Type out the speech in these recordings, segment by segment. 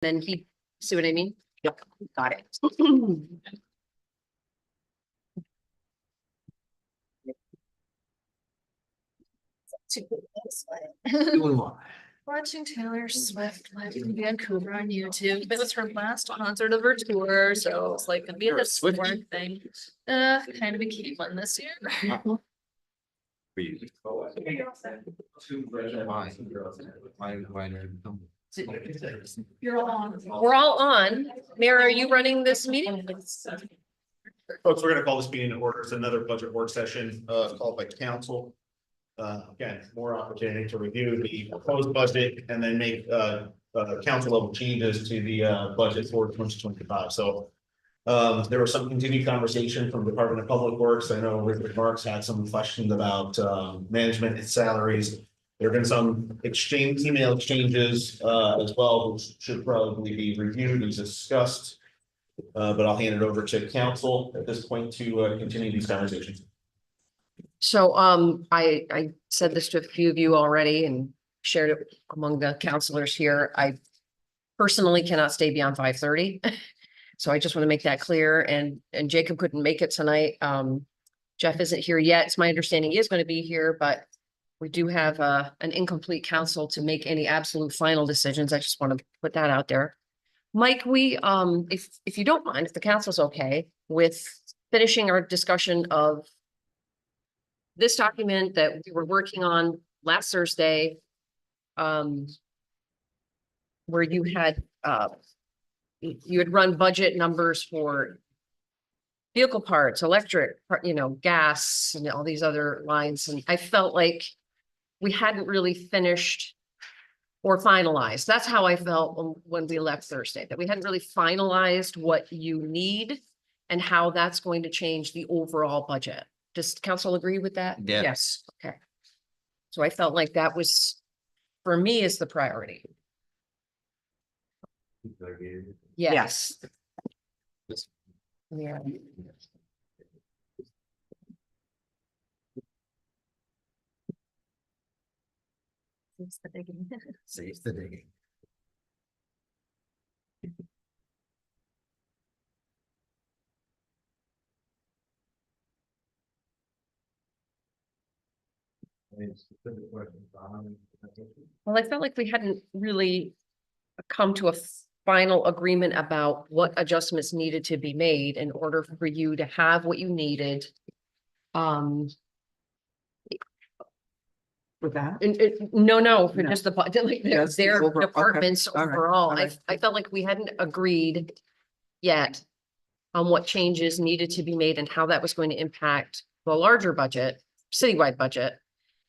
then he, see what I mean? Yep. Got it. Doing what? Watching Taylor Swift live in Vancouver on YouTube. It was her last concert of her tour, so it's like gonna be You're a a Swiftie? sport thing. Kind of became one this year. You're all on. We're all on. Mayor, are you running this meeting? Folks, we're gonna call this meeting to order. It's another budget work session, called by council. Again, more opportunity to review the proposed budget and then make, council level changes to the, budget for 2025. So, there was some continued conversation from Department of Public Works. I know Richard Marks had some questions about, management and salaries. There have been some email exchanges, as well, which should probably be reviewed and discussed. But I'll hand it over to council at this point to continue these conversations. So, I said this to a few of you already and shared it among the counselors here. I personally cannot stay beyond 5:30. So I just want to make that clear, and Jacob couldn't make it tonight. Jeff isn't here yet. It's my understanding he is going to be here, but we do have an incomplete council to make any absolute final decisions. I just want to put that out there. Mike, if you don't mind, if the council's okay with finishing our discussion of this document that we were working on last Thursday, where you had run budget numbers for vehicle parts, electric, gas and all these other lines. And I felt like we hadn't really finished or finalized. That's how I felt when we left Thursday, that we hadn't really finalized what you need and how that's going to change the overall budget. Does council agree with that? Yeah. Yes. Okay. So I felt like that was, for me, is the priority. Yes. Yeah. Saves the digging. Well, I felt like we hadn't really come to a final agreement about what adjustments needed to be made in order for you to have what you needed. With that? No, for No. just the budget, like Just their over- okay, departments all right, overall. all right. I felt like we hadn't agreed yet on what changes needed to be made and how that was going to impact the larger budget, citywide budget,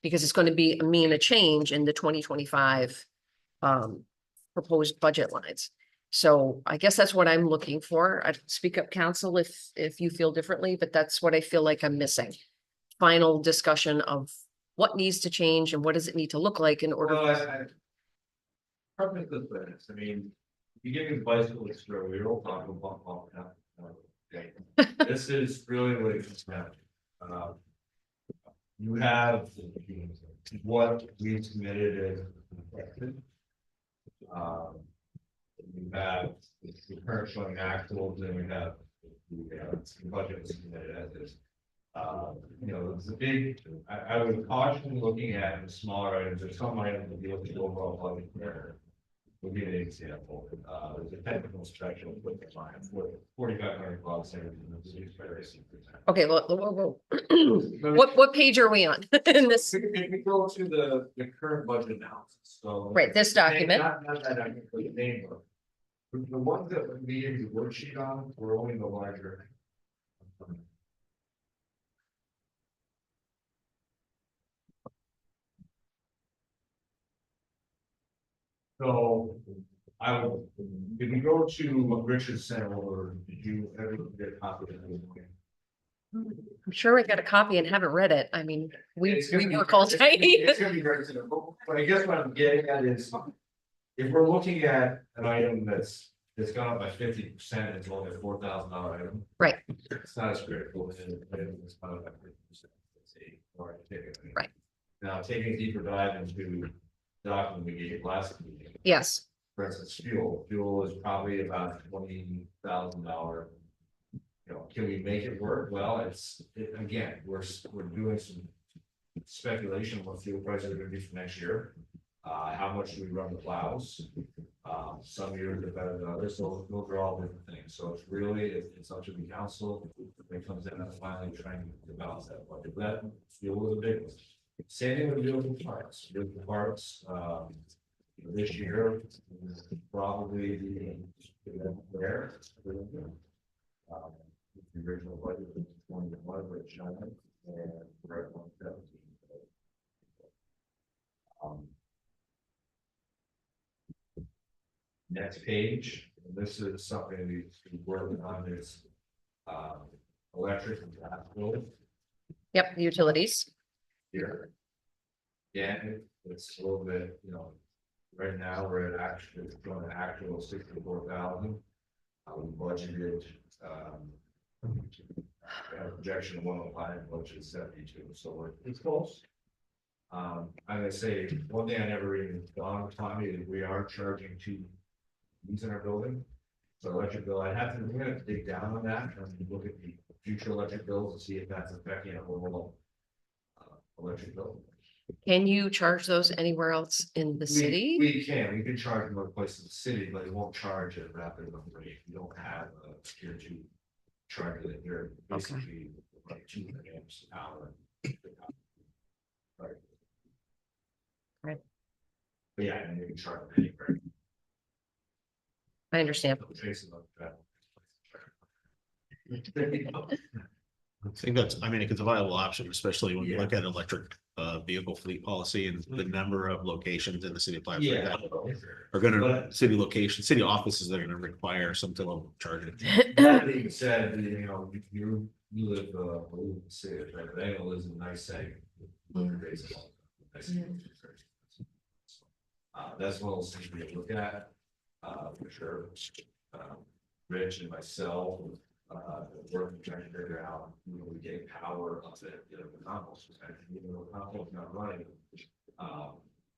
because it's going to be a change in the 2025 proposed budget lines. So I guess that's what I'm looking for. I'd speak up, council, if you feel differently, but that's what I feel like I'm missing. Final discussion of what needs to change and what does it need to look like in order. Well, I probably the this, I mean, you give me the bicycle extra, we all talk about that. Okay. This is really what it comes down to. You have what we submitted as expected. You have the current showing actuals, and we have the budget submitted as is. It's a big, I would caution looking at the smaller items. There's some items that deal with the overall budget there. We'll give an example. There's a technical inspection with the client for 4,500 bucks. Okay, well, what page are we on in this? If we go to the current budget analysis, so. Right, this document. Not that I can put the name of. The ones that we gave the worksheet on were only the larger. So I would, if we go to what Richard sent over, did you ever get a copy of that? I'm sure I got a copy and haven't read it. I mean, we It's gonna be- work all it's gonna day. be- It's gonna be very simple, but I guess what I'm getting at is. If we're looking at an item that's gone up by 50%, it's only a $4,000 item. Right. It's not as critical as an item that's gone up by 50%. Let's say, or ticket. Right. Now, taking a deeper dive into the document we gave last meeting. Yes, for instance, fuel is probably about $20,000. You know, can we make it work? Well, again, we're doing some speculation on what fuel prices are gonna be for next year. How much do we run the plows? Some years are better than others, so those are all different things. So it's really, it's up to the council. When it comes down to finally trying to balance that budget. That fuel is a big one. Same thing with vehicle parts. Vehicle parts, this year, probably there. The original budget was 21, but China, and we're at 117. Next page, and this is something we've been working on, is electric and gas bill Yep, utilities. here. Yeah, it's a little bit, you know, right now we're at actually, it's going to actual 64,000. We budgeted, we have a projection of 105, budget is 72, so it's close. I'm gonna say, one thing I never even dawned upon me is we are charging 2 fees in our building. So electric bill, we're gonna have to dig down on that and look at the future electric bills and see if that's affecting a whole electric bill. Can you charge those anywhere else in the city? We can charge them other places in the city, but it won't charge at a rapid enough rate. You don't have a tier 2 charger that you're basically like 200 amps an hour. Right. Right. But yeah, and you can charge them anywhere. I understand. Jason, that. I think that's, I mean, it's a viable option, especially when you Yeah. look at electric vehicle fleet policy and the number of locations in the city of Plattsburgh Yeah. that are gonna, But- city location, city offices that are gonna require some type of charging. That being said, you know, you live, in the city, right? Vale lives in nice setting. That's one of those things we look at, for sure. Rich and myself, working trying to figure out, you know, we get power up at, you know, the compost, even though the compost is not running.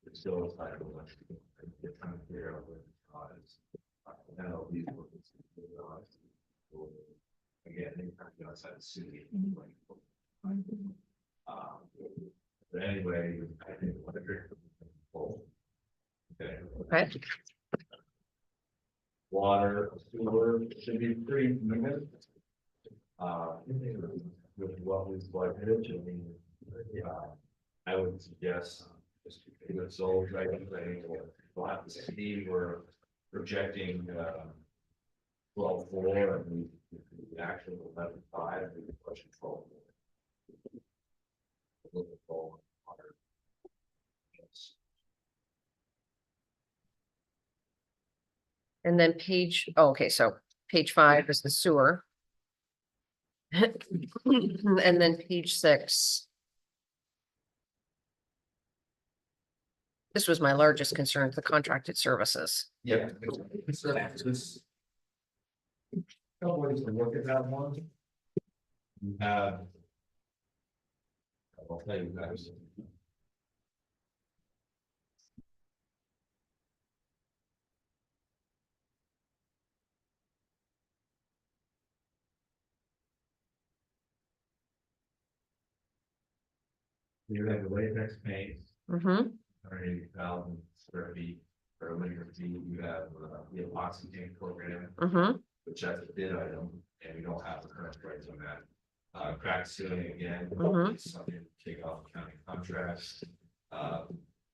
It's still a type of electric. They're trying to figure out what it's. Now these workers. Again, they kind of go outside the city. But anyway, I think electric. Okay. Okay, Water, sewer should be pretty limited. With what we've budgeted, I mean, I would suggest. It's old, right, we'll have to see, we're projecting, 12.4 and the actual 11.5, we question 12. Looking for water. Yes. and then okay, so page 5 is the sewer. And then page 6. This was my largest concern, the contracted services. Yeah. So this. Couple ways to look at that one. You have. I'll tell you guys. You have the latex paint. Mm-hmm, 180,000 square feet per linear feet. You have the epoxy tank program, mm-hmm, which that's a bid item, and we don't have the current price on that. Crack ceiling again, Mhm. is something to take off county contracts.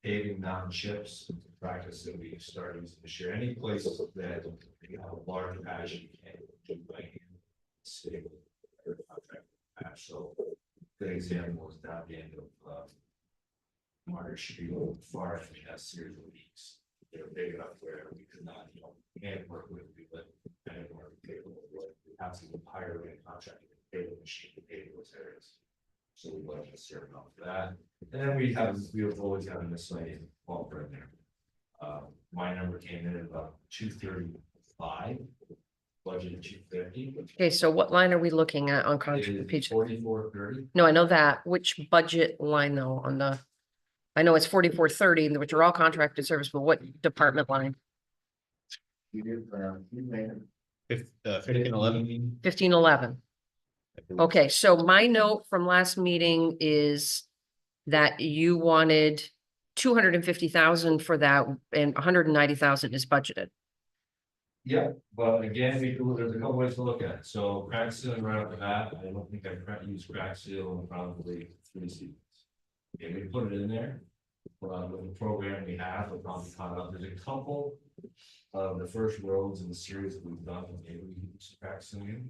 Paving non-chips, practice that we started this year. Any place that you have a large patch, you can't do by hand. City or contract patch. So good example was down the end of March, far as we have series of leaks. They were big enough where we could not, you know, and work with, but kind of more capable of what we have to hire a contract to pay the machine to pay those areas. So we wanted to serve enough for that. And then we have always had a miscellaneous fault right there. My number came in at about 235, budget 250. okay, so what line are we looking at on It contract is page? 4430. No, I know that, which budget line though on the, I know it's 4430, which are all contracted service, but what department line? We did, we made it. 1511. 1511. Okay, so my note from last meeting is that you wanted 250,000 for that and 190,000 is budgeted. Yeah, but again, there's a couple ways to look at it. So crack sealing right off the bat, I don't think I've used crack seal in probably 3 seasons. Okay, we put it in there. With the program we have, we're probably caught up. There's a couple of the first roads in the series that we've done, maybe we use crack sealing.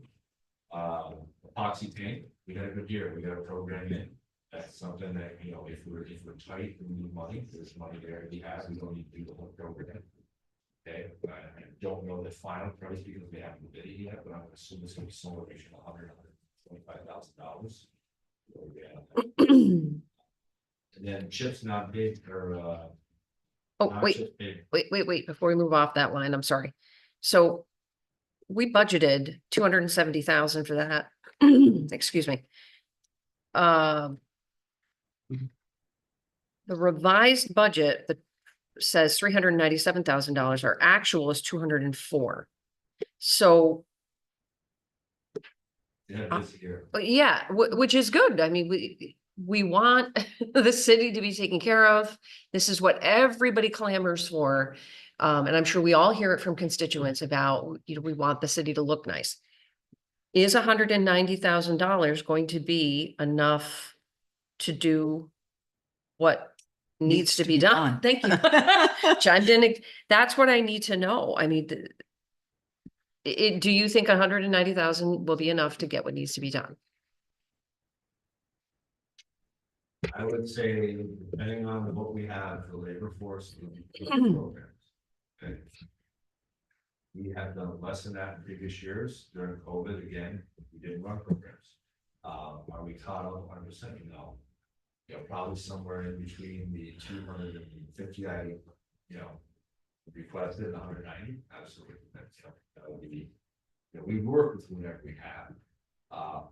Epoxy paint, we got a good year, we got a program in. That's something that, you know, if we're tight, we need money, there's money there to be had, we don't need to do the whole program. Okay, I don't know the final price because we haven't bid it yet, but I'm assuming it's gonna be somewhere between $125,000. And then chips not big or Oh, not wait, chips big. wait, before we move off that line, I'm sorry. So we budgeted 270,000 for that. Excuse me. The revised budget that says $397,000, our actual is 204. So, Yeah, this year. yeah, which is good. I mean, we want the city to be taken care of. This is what everybody clamors for. And I'm sure we all hear it from constituents about, you know, we want the city to look nice. Is $190,000 going to be enough to do what needs to be done? Thank you. Chimed in. That's what I need to know. I mean, do you think 190,000 will be enough to get what needs to be done? I would say, depending on what we have for labor force programs. Okay. We have done less than that in previous years. During COVID, again, we didn't run programs. Are we caught up 100%? No. You know, probably somewhere in between the 250 I, you know, requested and 190. Absolutely. That's, you know, that would be, you know, we work with whoever we have. How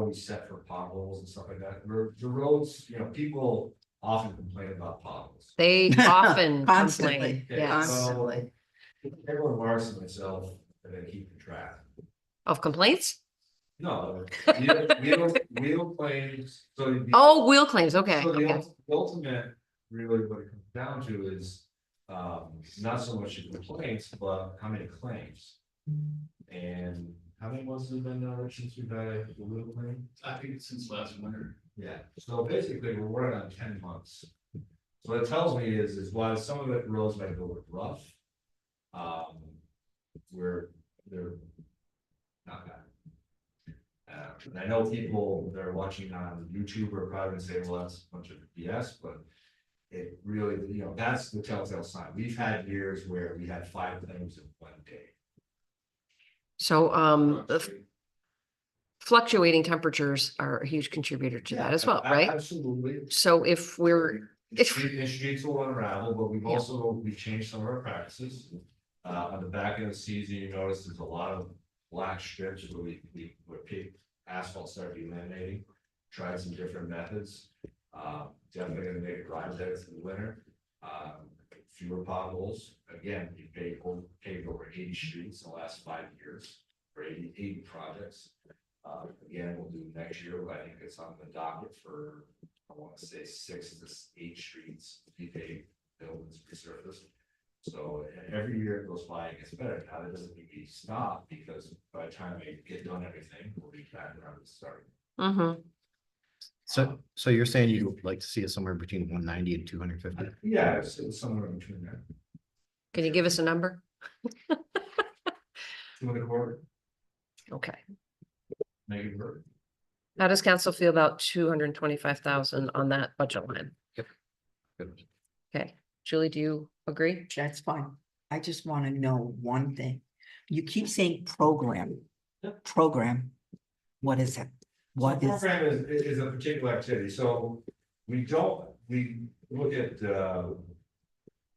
are we set for potholes and stuff like that? The roads, you know, people often complain about potholes. They often Constantly. complain. Yes. Constantly. Everyone Mars and myself, and then keeping track. Of complaints? No, wheel claims, so. Oh, wheel claims. Okay. So the Okay. ultimate, really what it comes down to is, not so much the complaints, but how many claims? And how many months has it been now, Rich, since we've had a wheel claim? I think it's since last winter. Yeah, so basically, we're running on 10 months. So what it tells me is while some of the roads might go with rough. They're not bad. And I know people that are watching on YouTube are probably gonna say, well, that's a bunch of BS, but it really, you know, that's the telltale sign. We've had years where we had 5 claims in one day. So, the fluctuating temperatures are a huge contributor to that as well, right? Absolutely. So if we're, Streets will unravel, but we've also, we've changed some of our practices. On the back end of the season, you notice there's a lot of black strips where asphalt started eliminating. Tried some different methods. Definitely gonna make it dry better through the winter. Fewer potholes. Again, we paved over 80 streets in the last 5 years for 80 projects. Again, we'll do next year, but I think it's on the docket for, I want to say 6 to 8 streets, repaved, buildings resurfaced. So every year it goes by, it gets better. Now that doesn't mean we stop, because by the time we get done everything, we'll be back around the start. Mhm. So you're saying you'd like to see it somewhere between 190 and 250? Yeah, it's somewhere in between there. Can you give us a number? 2.25, Okay. make it work. How does council feel about 225,000 on that budget line? Good. Okay, Julie, do you agree? That's fine. I just want to know one thing. You keep saying program. Program. What is it? What So is? program is a particular activity, so we look at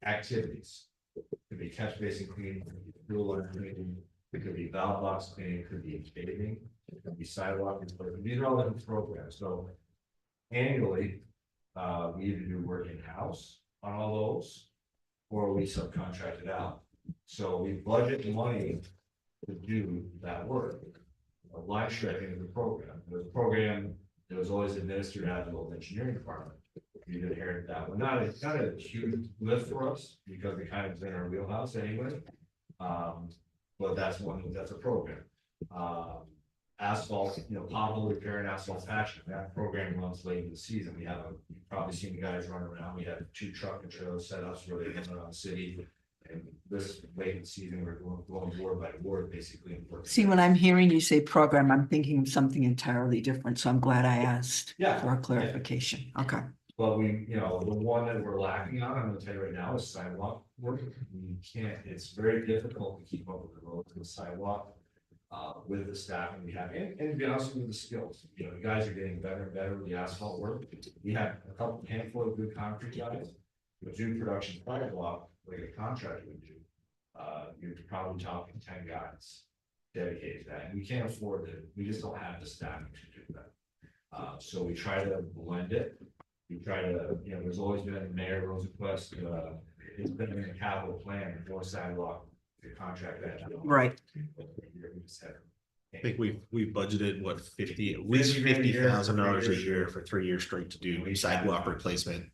activities. It could be catch basin cleaning, it could be fuel line cleaning, it could be valve box cleaning, it could be paving, it could be sidewalk improvement. These are all different programs, so annually, we either do work in-house on all those, or we subcontract it out. So we budget money to do that work. Line striping is a program. The program that was always administered out of the old engineering department. We inherited that one. It's not a huge lift for us because it kind of is in our wheelhouse anyway. But that's a program. Asphalt, pothole repair and asphalt patching, that program runs late in the season. You've probably seen the guys run around. We have 2 truck and trailer setups where they run around the city. And this late in the season, we're going ward by ward, basically. See, when I'm hearing you say program, I'm thinking of something entirely different, so I'm glad I asked Yeah, for a clarification. Okay. But the one that we're lacking on, I'm gonna tell you right now, is sidewalk work. We can't, it's very difficult to keep up with the roads and the sidewalk. With the staffing we have, and to be honest with the skills, the guys are getting better and better with the asphalt work. We have a handful of good concrete guys, but do production sidewalk, like a contractor would do. You're probably talking 10 guys dedicated to that, and we can't afford it, we just don't have the staffing to do that. So we try to blend it. We try to, there's always been a mayor Rose request, it's been in the capital plan for sidewalk, the contract that. Right. I think we budgeted what at least $50,000 a year for 3 years straight to do sidewalk replacement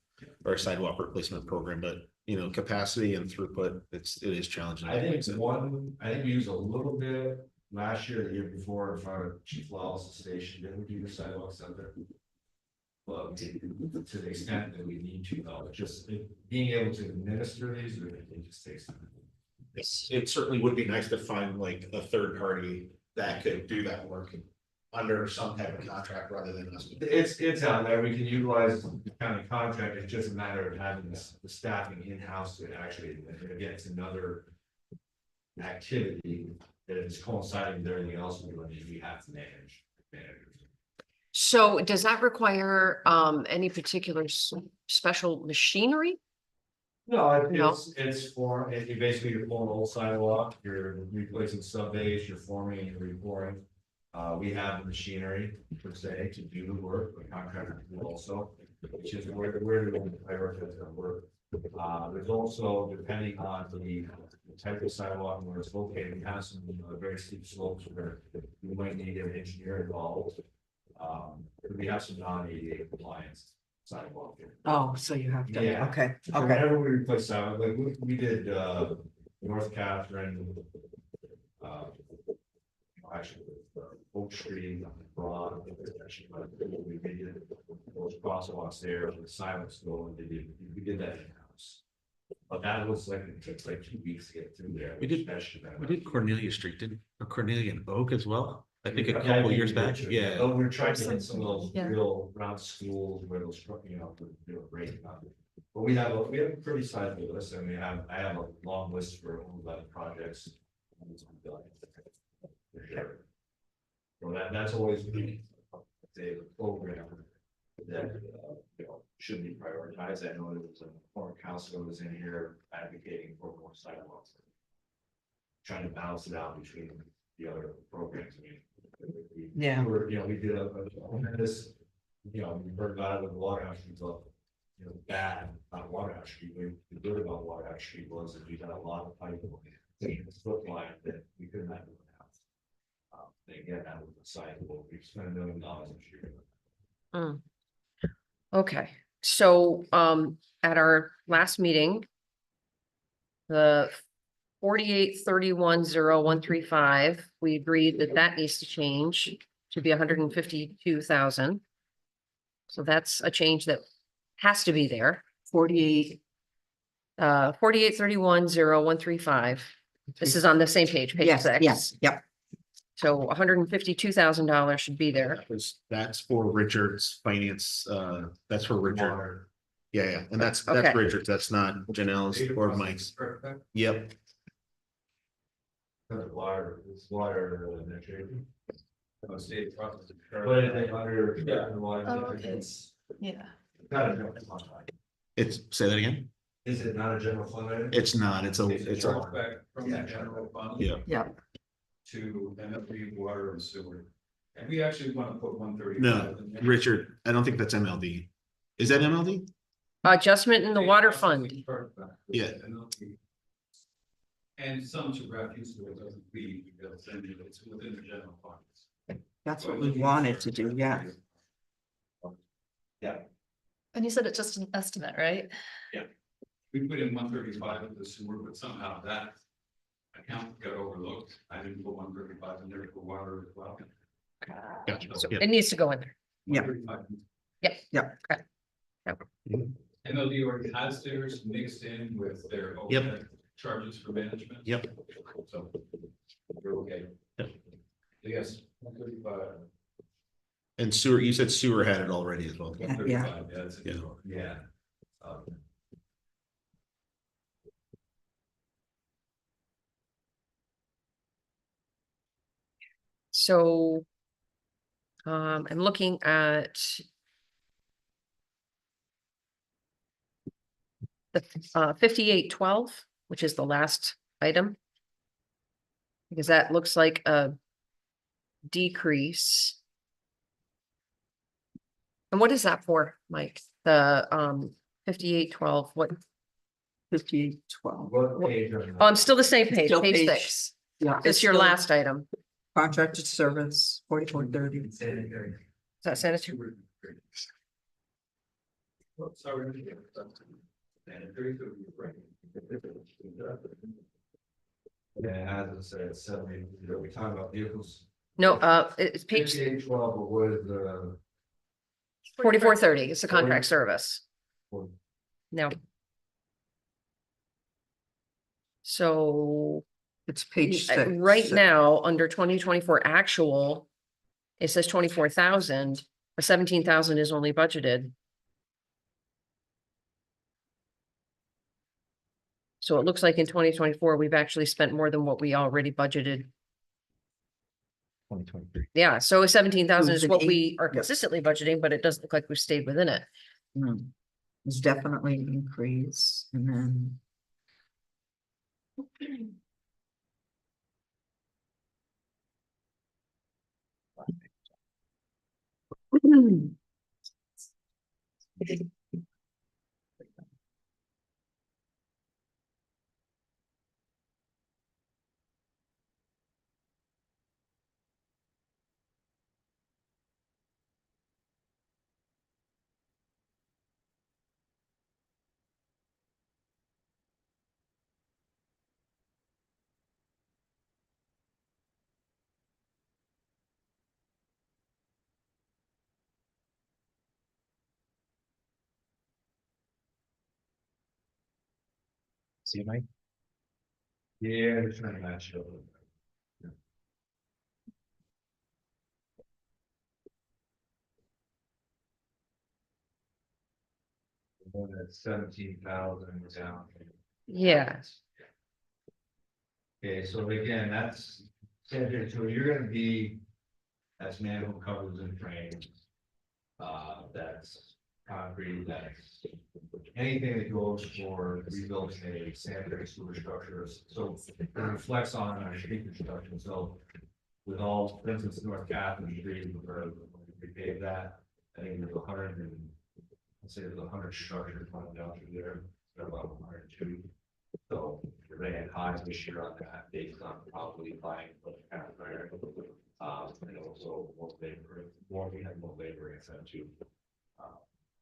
or sidewalk replacement program, but capacity and throughput, it is challenging. I think we used a little bit last year, the year before, in front of Chief Lawless station, didn't we do the sidewalks out there? Well, to the extent that we need to, though, being able to administer these, it just takes time. It certainly would be nice to find like a third party that could do that work under some type of contract rather than us. It's out there, we can utilize the county contract, it's just a matter of having the staffing in-house to actually, again, it's another activity that is coinciding with everything else we have to manage. So does that require any particular special machinery? No, No. it's for, if you basically you're pulling an old sidewalk, you're replacing sub base, you're forming and you're repouring. We have the machinery per se to do the work, the contractor will also, which is where do we prioritize our work. There's also, depending on the type of sidewalk and where it's located, we have some very steep slopes where we might need an engineer involved. We have some non-ADA compliance sidewalk here. Oh, so you have to, Yeah. okay, So okay. whenever we replace sidewalk, like we did North Catherine. Actually, Oak Street, Broad, we did those crosswalks there, the silence go, and we did that in-house. But that was like, it took like 2 weeks to get through there. We did Cornelia Street, didn't Cornelia and Oak as well? I think a couple years back, yeah. Oh, we're trying to get some of those Yeah. real round schools where those, great. But we have a pretty sizable list, and I have a long list for all the projects. For sure. So that's always been a program that, should be prioritized. I know there was a former councilor was in here advocating for more sidewalks. Trying to balance it out between the other programs. I mean, Yeah. we did this, we heard about it with Waterhouse Street, bad about Waterhouse Street. The good about Waterhouse Street was that we got a lot of pipe foot line that we couldn't have in the house. Again, that was a sizable, we spent $1 million this year. Okay, so at our last meeting, the 48,31,0135, we agreed that needs to change to be 152,000. So that's a change that has to be there. 48,31,0135. This is on the same page, page Yes, 6. yes, yep. So $152,000 should be there. That's for Richard's finance, that's for Richard. Water. Yeah, and that's Okay. Richard's, that's not Janelle's or Mike's. Yep, Water, it's water. State process. But is it under? Yeah. Not a general fund item. say that again? Is it not a general fund item? It's not, it's a, Back from the general fund. yeah. Yeah. To MLB water and sewer. And we actually want to put 130. No, Richard, I don't think that's MLD. Is that MLD? Adjustment in the water fund. Yeah. And some to refuse, so it doesn't leave, because then it's within the general funds. That's what we wanted to do, yeah. And you said it's just an estimate, right? We put in 135 into the sewer, but somehow that account got overlooked. I didn't put 135 in there for water as well. Gotcha. So Yeah. it needs to go in there. Yeah. 135. Yep. And they'll already has theirs mixed in with their Yep. overhead charges for management. Yep. So we're okay. Yep. Yes, 135. And sewer, you said sewer had it already as well. Yeah. 135, yeah, that's it. Yeah. Yeah. So. I'm looking at. The 5812, which is the last item. Because that looks like a decrease. And what is that for, Mike? The 5812, what? 5812. What page are you Oh, I'm still the same page, Still page 6. Yeah. It's your still last item. Contracted service, 4430. Is that sanitary? Sorry. Yeah, it has it said 70, we talking about vehicles. No, it's page 5812, but what is the? 4430. It's a contract service. No. So. It's page 6. Right now, under 2024 actual, it says 24,000, but 17,000 is only budgeted. So it looks like in 2024, we've actually spent more than what we already budgeted. 2023. Yeah, so 17,000 It was is an what eight- we are yeah. consistently budgeting, but it doesn't look like we've stayed within it. It's definitely an increase, and then. See, Mike? Yeah, they're trying to match it. One that's 17,000 down. Yeah. Okay, so again, that's, so you're gonna be, that's manhole covers and frames. That's concrete, that's anything that goes for rebuilding a sanitary sewer structure, so it reflects on our street construction, so. With all, for instance, North Catherine Street, where we paved that, I think there's 100 and, let's say there's 100 structures running down through there, they're about 102. So they had highs this year on that, based on probably buying the kind of fire. And also more labor, we had more labor instead too.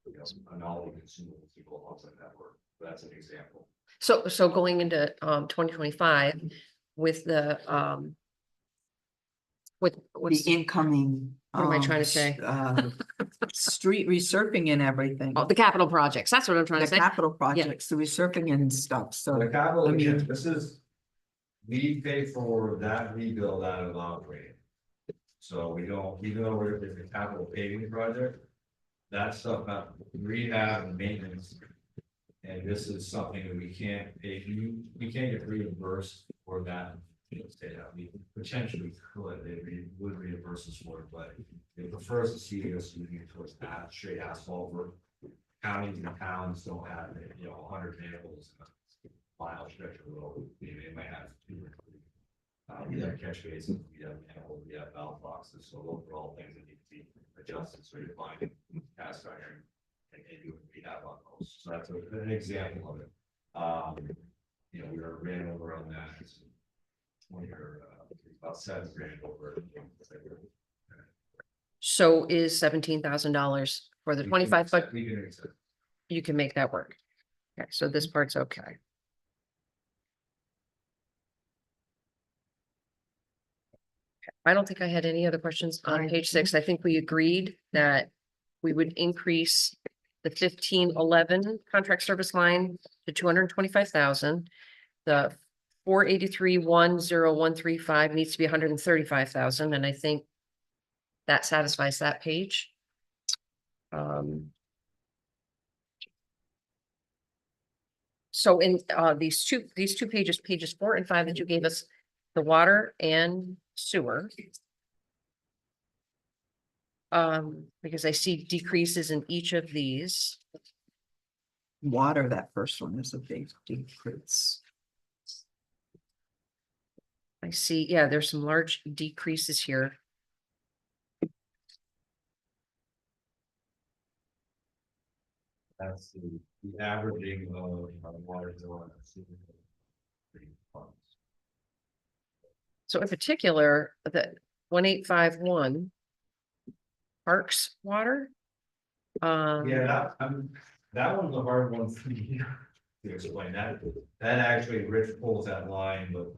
You know, and all the consumables to go on that network, that's an example. So going into 2025 with the with The what's incoming. What am I trying to say? Street resurfing and everything. the capital projects, that's what I'm trying The to say. capital projects, the resurfing and stuff, so. The capital, I mean- again, this is, we pay for that rebuild out of operating. So we don't, even though it's a capital paving project, that stuff, not rehab and maintenance. And this is something that we can't pay, we can't get reimbursed for that. We potentially could, would reimburse us for it, but it prefers to see us moving towards straight asphalt work. Counties and towns don't have, 100 vehicles, mile stretch of road, they might have 2 or 3. We have catch basins, we have manholes, we have valve boxes, so those are all things that need to be adjusted, so you're finding cast iron and do rehab on those, so that's an example of it. you know, we were ran over on that. It's 20 or about $7,000 over. So is $17,000 for the 25, but We can accept. you can make that work. Okay, so this part's okay. I don't think I had any other questions on Fine. page 6. I think we agreed that we would increase the 1511 contract service line to 225,000. The 483,10135 needs to be 135,000, and I think that satisfies that page. So in these two pages, pages 4 and 5 that you gave us, the water and sewer. Because I see decreases in each of these. Water, that first one is a big decrease. I see, yeah, there's some large decreases here. That's the averaging of water bill. So in particular, the 1851 Parks Water. Yeah, that one's a hard one for me to explain. That actually Rich pulls that line, but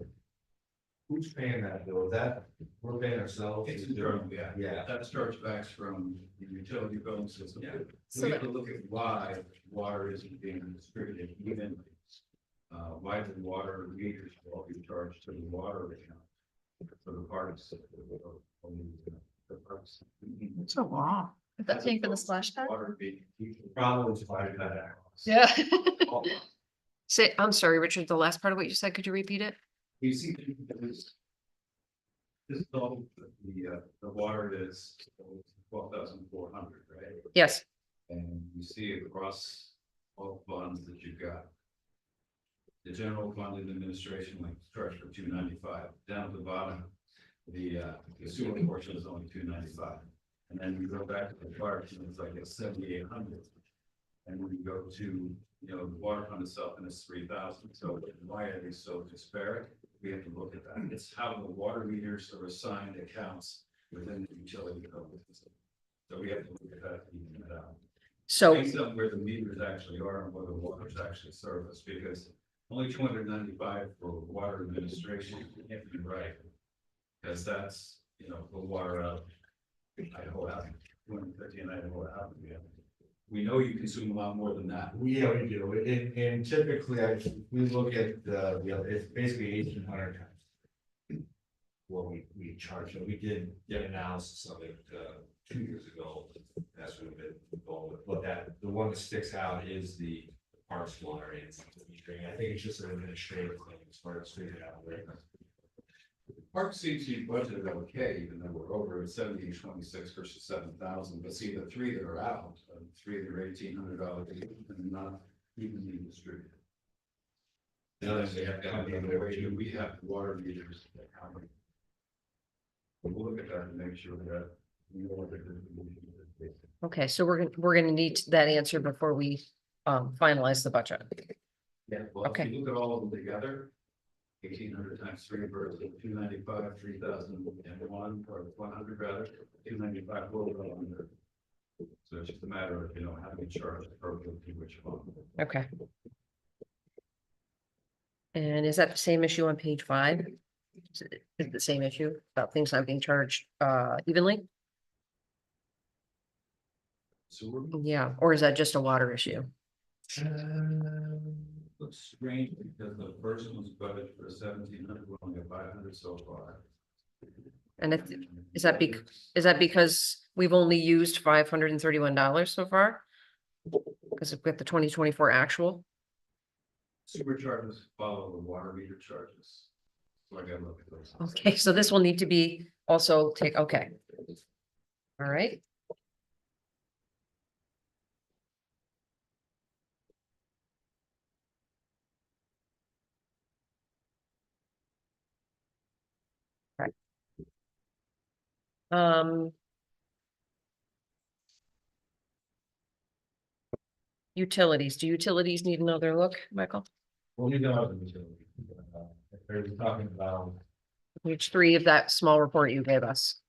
who's paying that bill? Is that, we're paying ourselves? It's internal, yeah. Yeah. That starts back from the utility billing system. Yeah. So We have that- to look at why water isn't being distributed evenly. Why the water meters will be charged to the water account for the parks. The parks. It's a lot. Is that paying for the splash pad? Water being. Probably slide that. Yeah. Say, I'm sorry, Richard, the last part of what you said, could you repeat it? You see, this is all the water is 12,400, right? Yes, And you see across all funds that you've got. The general fund and administration, like charge for 295, down at the bottom. The sewer portion is only 295. And then we go back to the parks and it's like a 7,800. And when you go to, the water fund itself and it's 3,000. So why are they so disparate? We have to look at that. It's how the water meters are assigned accounts within the utility code. So we have to look at that, to even that out. so, Based on where the meters actually are and where the water's actually serviced, because only 295 for water administration can't be right. Because that's, the water out. Idaho Avenue, 250 in Idaho Avenue. We know you consume a lot more than that. Yeah, we do, and typically, we look at it's basically 1,800 times. What we charge, and we did an analysis of it 2 years ago, that's what we've been involved with, but the one that sticks out is the parks water and metering. I think it's just an administrative thing as far as figuring out where. Park CG budgeted okay, even though we're over 1726 versus 7,000, but see the three that are out, three that are $1,800 and not evenly distributed. The other thing they have to have the other way too. We have water meters. We'll look at that and make sure that we know what the distribution is. okay, so we're gonna need that answer before we finalize the budget. Yeah, well, if Okay. you look at all of them together, 1,800 times 3 versus 295, 3,001, or 100 rather, 295 will go under. So it's just a matter of, how to charge appropriately to which one. Okay. And is that the same issue on page 5? Is it the same issue about things not being charged evenly? So we're Yeah, or is that just a water issue? looks strange because the first one's budgeted for 1,700, we're only at 500 so far. And is that because we've only used $531 so far? Because we've got the 2024 actual. Supercharges follow the water meter charges. So I gotta look at those. Okay, so this will need to be also okay. All right. Right. Utilities, do utilities need another look, Michael? We'll leave that out of the utility. If they're talking about, Page 3 of that small report you gave us.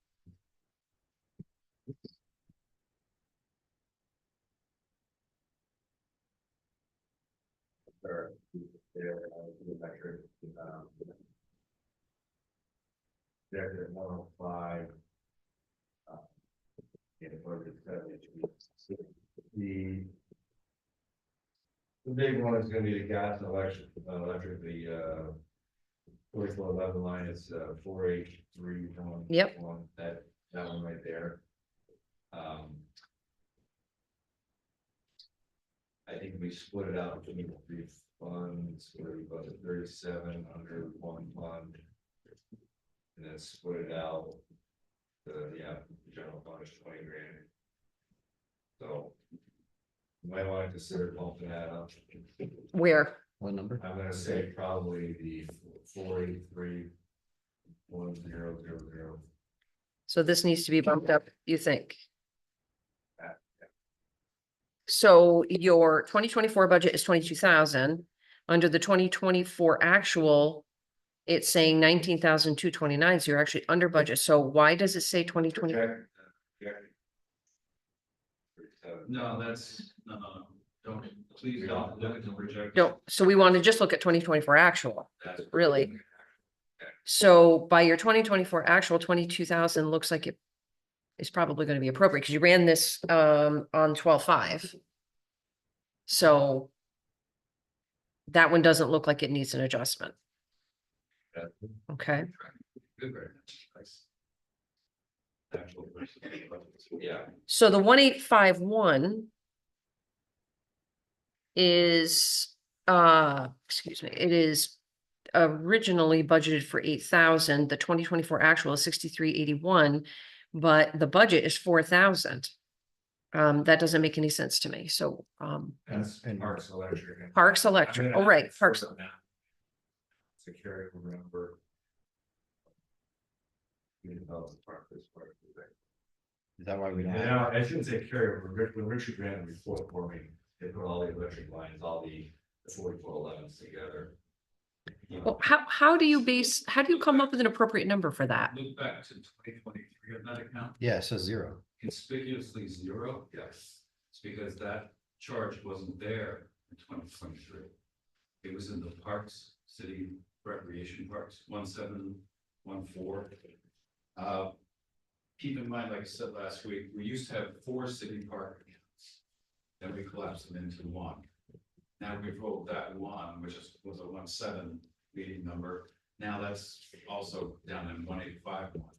the metric, they're at 105. Yeah, for the big one is gonna be the gas and electric, the 4411 line is 4831. Yep. That one right there. I think we split it out between the three funds, where we budget 37 under one fund. And then split it out. The general fund is 20 grand. So. You might want to consider bumping that up. Where? What number? I'm gonna say probably the 4831000. So this needs to be bumped up, you think? So your 2024 budget is 22,000. Under the 2024 actual, it's saying 19,229. So you're actually under budget. So why does it say 2020? No, don't, please don't look at the project. No, so we want to just look at 2024 actual, That's really. So by your 2024 actual, 22,000 looks like it is probably going to be appropriate because you ran this on 12/5. So that one doesn't look like it needs an adjustment. Okay, Good, very nice. Actual versus budget. Yeah. so the 1851 is, excuse me, it is originally budgeted for 8,000. The 2024 actual is 6381, but the budget is 4,000. That doesn't make any sense to me. So, That's Parks Electric. Parks Electric, oh, right, Parks. Security remember. Is that why we Yeah, I shouldn't say carry, when Richard ran the report for me, they put all the electric lines, all the 4411s together. Well, how do you come up with an appropriate number for that? Look back to 2023 of that account, Yeah, it says 0. conspicuously 0. Yes. It's because that charge wasn't there in 2023. It was in the parks, city recreation parks, 1714. Keep in mind, like I said last week, we used to have 4 city park accounts. Then we collapsed them into 1. Now we've rolled that 1, which was a 17 meeting number. Now that's also down in 1851.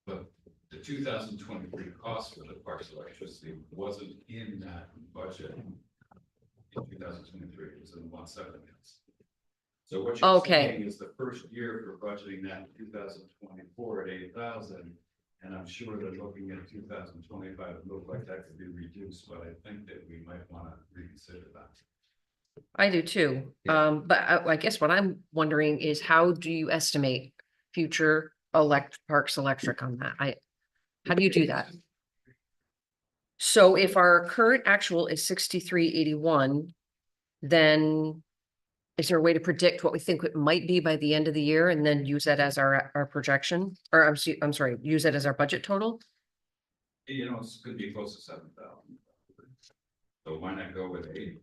But the 2023 cost for the parks electricity wasn't in that budget. In 2023, it was in the 17 accounts. So what you're Okay. saying is the first year for budgeting that in 2024 at 8,000. And I'm sure that looking at 2025, it looked like that could be reduced, but I think that we might want to reconsider that. I do too. But I guess what I'm wondering is how do you estimate future Parks Electric on that? How do you do that? So if our current actual is 6381, then is there a way to predict what we think it might be by the end of the year and then use that as our projection? Or I'm sorry, use it as our budget total? You know, it's could be close to 7,000. So why not go with 8?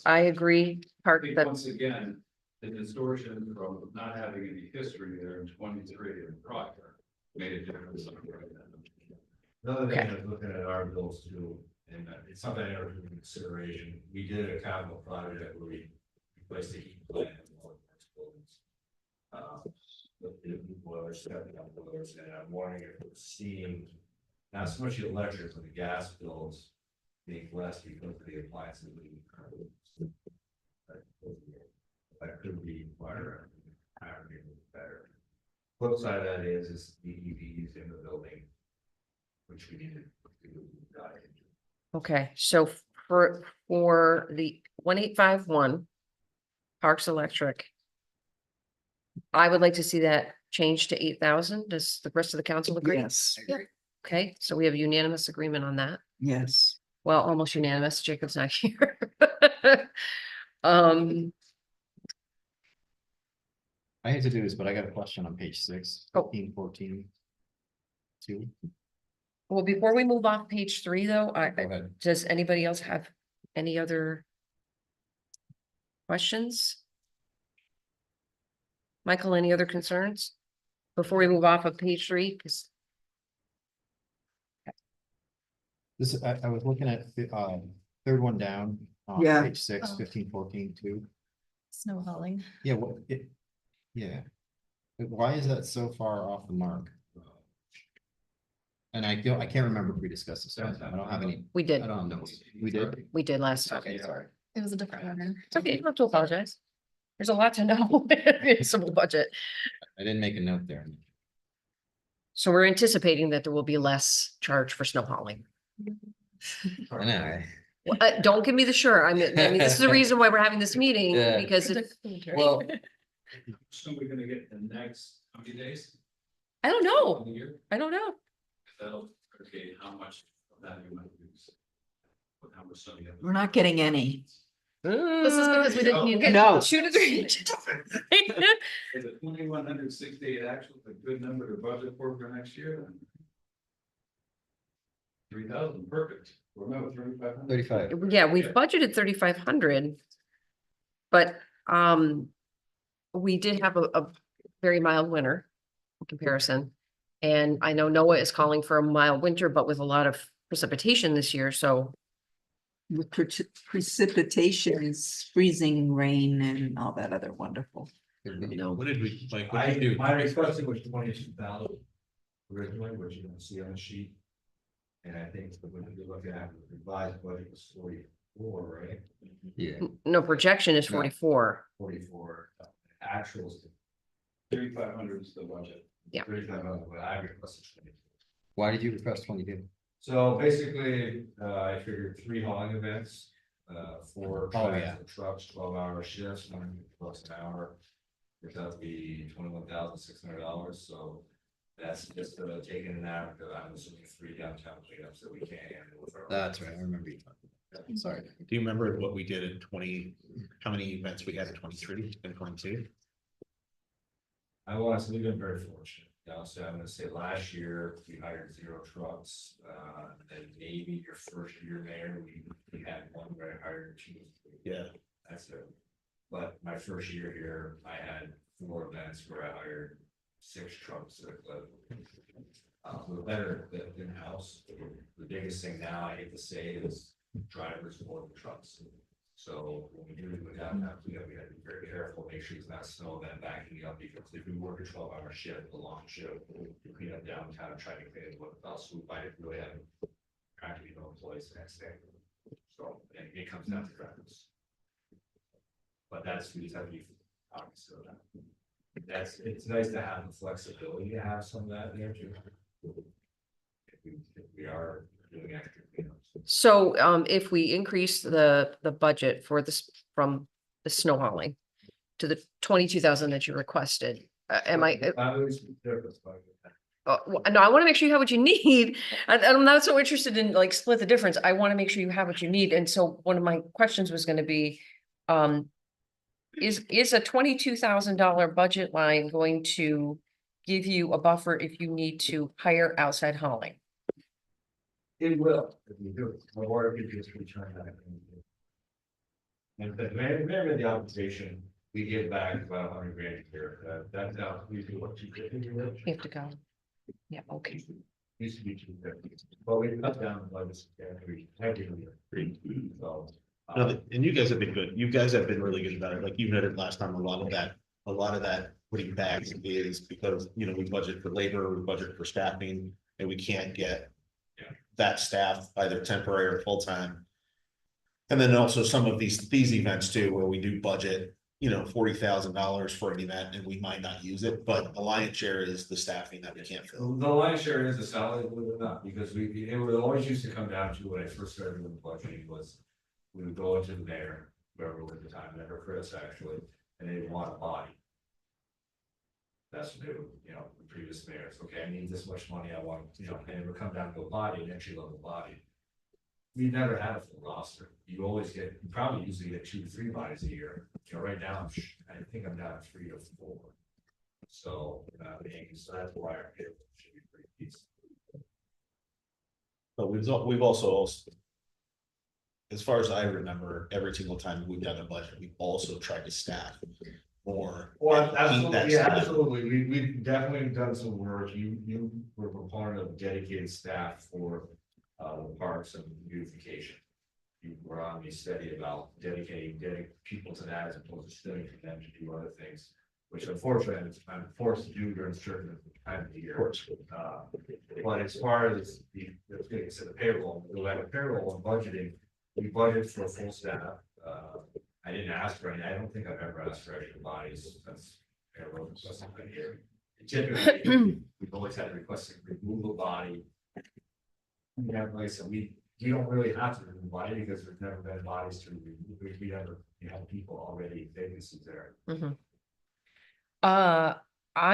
I agree, I think once again, the distortion from not having any history there in 23 and prior made a difference. Another thing, Okay. I was looking at our bills too, and it's something I never took into consideration. We did a capital project where we replaced the heat plant in all of those buildings. The boilers, stepping up boilers, and I'm wondering if it's steam, not so much the electric, but the gas bills being less because of the appliances being currently. That could be better, better. Flip side of that is the EVs in the building. Which we needed to dive into. Okay, so for the 1851 Parks Electric, I would like to see that change to 8,000. Does the rest of the council agree? Yes, Okay, so we have unanimous agreement on that. yes. Well, almost unanimous. Jacob's not here. Um, I hate to do this, but I got a question on page 6, Oh. 14. 2, well, before we move off page 3, though, go ahead. does anybody else have any other questions? Michael, any other concerns? Before we move off of page 3, because This, I was looking at, third one down, Yeah. page 6, Oh. 15, 14, 2. Snow hauling. Yeah, what, yeah. But why is that so far off the mark? And I can't remember if we discussed this, I don't have any, we I did, don't know, we did? last time. Okay, sorry. It was a different one. It's okay, you don't have to apologize. There's a lot to know. It's a budget. I didn't make a note there. So we're anticipating that there will be less charge for snow hauling. I know. Well, don't give me the sure. I mean, this is the reason why we're having this meeting, Yeah. because Predict the winter. Well, So we're gonna get the next, how many days I don't of know. the year? I don't know. That'll, okay, how much of that you might use? But how much some you have? We're not getting any. This is because we didn't. You get- No. 2 to 3. Is it 2,168 actual, a good number to budget for next year? 3,000, perfect. Remember 3,500? 35. Yeah, we've budgeted 3,500. But we did have a very mild winter in comparison. And I know NOAA is calling for a mild winter, but with a lot of precipitation this year, so With precipitation is freezing rain and all that other wonderful. no. What did we, like, what did I, we do? my request was 22,000 originally, which you can see on the sheet. And I think when you're looking at the revised budget was 44, right? Yeah. No, projection is No. 44. 44, actuals 3,500 is the budget. 3,500, but I requested 20. Why did you request 22? So basically, I figured 3 hauling events, 4 Oh, tracks yeah. of trucks, 12-hour shifts, $100 an hour. Which that would be $21,600, so that's just taking it out, I'm assuming 3 downtown cleanups that we can't handle. with our- That's right, I remember you talking about that. Sorry. Do you remember what we did in 20, how many events we had in 23 and 22? I want us, we've been very fortunate, so I'm gonna say last year, we hired 0 trucks, and maybe your first year there, we had 1 where I hired 2. Yeah. That's it. But my first year here, I had 4 events where I hired 6 trucks. We're better than in-house. The biggest thing now, I hate to say, is drivers more than trucks. So when we do go downtown, we have to be very careful, make sure it's not snow event backing up, because if we work a 12-hour shift, a long shift, we clean up downtown and try to clean it with us, we might really have practically no employees the next day. So and it comes down to drivers. But that's, we just have to be obvious of that. It's nice to have the flexibility to have some of that there too. If we are doing extra cleanups. So if we increase the budget for this from the snow hauling to the 22,000 that you requested, am I? That was the difference, but- No, I want to make sure you have what you need. And I'm not so interested in like split the difference. I want to make sure you have what you need. And so one of my questions was going to be, is a $22,000 budget line going to give you a buffer if you need to hire outside hauling? It will, if you do it, or if you just return that. And but remember the obligation, we give back about 100 grand a year, that's how we do what you did. You have to go. Yeah, okay. Used to be 250, but we cut down the budget every year. So. No, and you guys have been good. You guys have been really good about it. Like you noted last time, a lot of that putting back is because, you know, we budget for labor, we budget for staffing, and we can't get that staff either temporary or full-time. And then also some of these events too, where we do budget, you know, $40,000 for an event and we might not use it, but the lion's share is the staffing that we can't fill. The lion's share is the salary, believe it or not, because it would always used to come down to when I first started with budgeting was. We would go into the mayor, whoever was at the time, never Chris actually, and they'd want a body. That's what they would, you know, the previous mayors, okay, I need this much money, I want, you know, and it would come down to a body, an entry level body. we've never had a full roster. You always get, you probably usually get 2 to 3 bodies a year. You know, right now, I think I'm down to 3 to 4. So, so that's why our payroll should be pretty decent. But we've also, as far as I remember, every single time we've done a budget, we've also tried to staff more. Well, and keep absolutely, that yeah, staff. absolutely. We've definitely done some work. You were a proponent of dedicated staff for the parks and beautification. You were on me steady about dedicating people to that as opposed to studying for them to do other things, which unfortunately I'm forced to do during certain time of the year. Of course. But as far as the payroll, we have a payroll and budgeting, we budget for a full staff. I didn't ask for any, I don't think I've ever asked for extra bodies, that's payroll, that's not good here. Typically, we've always had requests to remove a body. Yeah, like I said, we don't really have to remove a body because there's never been bodies to remove, we never, have people already vacancies there. I